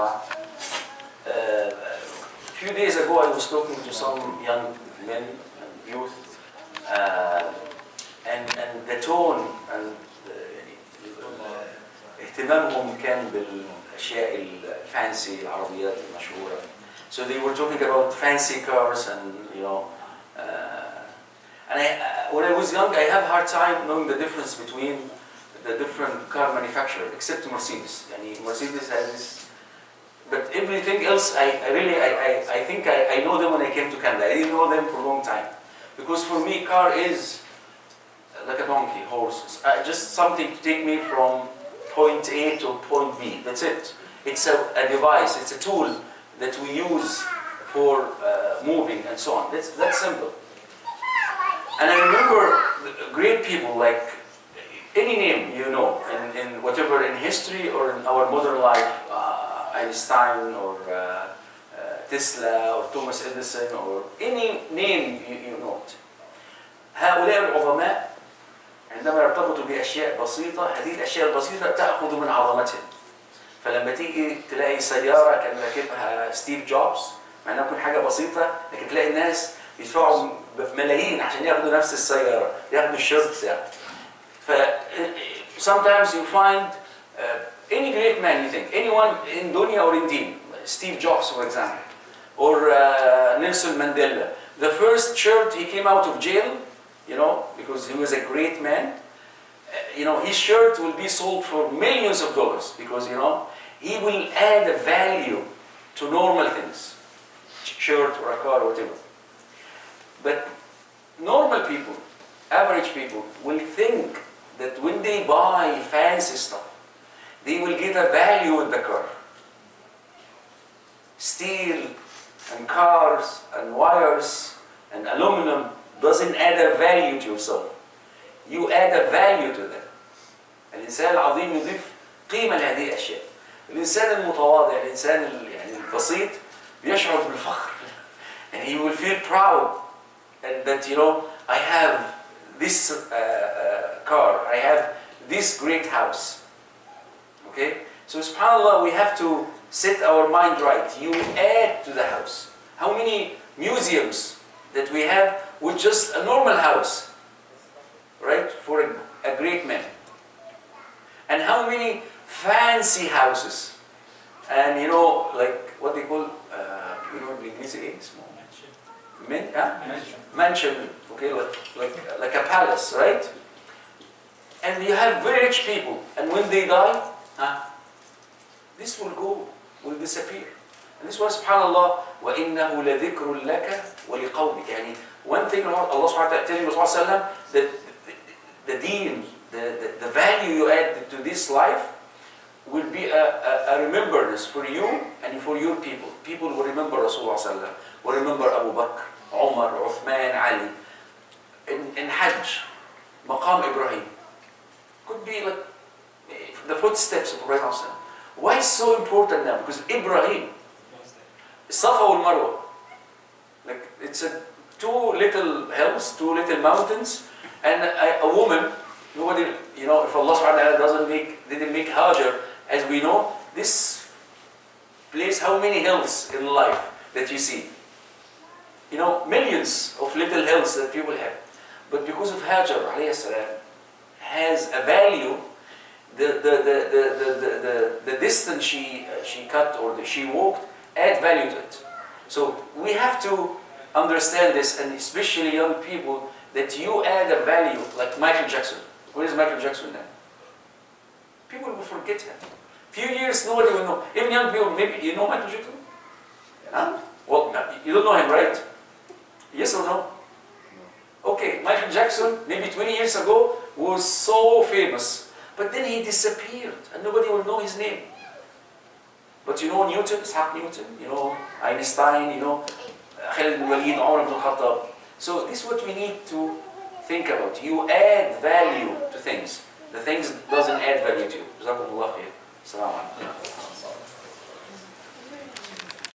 جماعة. A few days ago I was talking to some young men and youth, and the tone and اهتمامهم كان بالأشياء الفانسي العربيات المشهورة. So they were talking about fancy cars and and when I was young I have a hard time knowing the difference between the different car manufacturers except Mercedes. Mercedes has this, but everything else I think I know them when I came to Canada. I didn't know them for a long time because for me car is like a donkey, horse, just something to take me from point A to point B. That's it. It's a device, it's a tool that we use for moving and so on. That's simple. And I remember great people like any name in whatever, in history or in our modern life, Einstein or Tesla or Thomas Edison or any name you know it. هؤلاء العظماء عندما يرتبطوا بأشياء بسيطة، هذه الأشياء البسيطة تأخذ من عظمتهم. فلما تيجي تلاقي سيارة كان راكبها ستيف جوبز، مع انها تكون حاجة بسيطة، لكن تلاقي الناس يدفعوا بملايين عشان ياخدوا نفس السيارة، ياخدوا الشيرت بتاعه. Sometimes you find any great man you think, anyone in dunya or in deen, Steve Jobs for example, or Nelson Mandela. The first shirt he came out of jail, because he was a great man, his shirt will be sold for millions of dollars because, he will add a value to normal things, shirt or a car or whatever. But normal people, average people, will think that when they buy fancy stuff, they will get a value with the car. Steel and cars and wires and aluminum doesn't add a value to yourself. You add a value to them. الإنسان العظيم يضيف قيمة لهذه الأشياء. الإنسان المتواضع، الإنسان البسيط بيشعر بالفخر. And he will feel proud that I have this car, I have this great house. Okay? So subhanAllah, we have to set our mind right. You add to the house. How many museums that we have with just a normal house, right, for a great man? And how many fancy houses? And like what they call, mansion, okay, like a palace, right? And you have very rich people, and when they die, this will disappear. And this was subhanallah, وَإِنَّهُ لَذِكْرٌ لَكَ وَلِقَوْمِكَ. One thing Allah subhanahu wa ta'ala telling Rasulullah that the deen, the value you add to this life will be a remembrance for you and for your people. People will remember Rasulullah, will remember Abu Bakr, Umar, Uthman, Ali. In Hajj, Maqam Ibrahim could be like the footsteps of Ibrahim. Why is so important now? Because Ibrahim, Safa wal Marwa, like it's two little hills, two little mountains, and a woman. Nobody, if Allah subhanahu wa ta'ala didn't make Hajar, as we know, this place, how many hills in life that you see? Millions of little hills that people have. But because of Hajar alayhi salam has a value, the distance she cut or she walked add value to it. So we have to understand this, and especially young people, that you add a value, like Michael Jackson. Where is Michael Jackson now? People will forget him. Few years, nobody will know. Even young people, maybe, you know Michael Jackson? Huh? Well, you don't know him, right? Yes or no? Okay, Michael Jackson, maybe 20 years ago, was so famous. But then he disappeared, and nobody will know his name. But Newton, Isaac Newton, Einstein, Khalid bin Walid, Umar ibn Khattab. So this is what we need to think about. You add value to things. The things doesn't add value to you. Jazakumullah khair. Assalamu alaikum.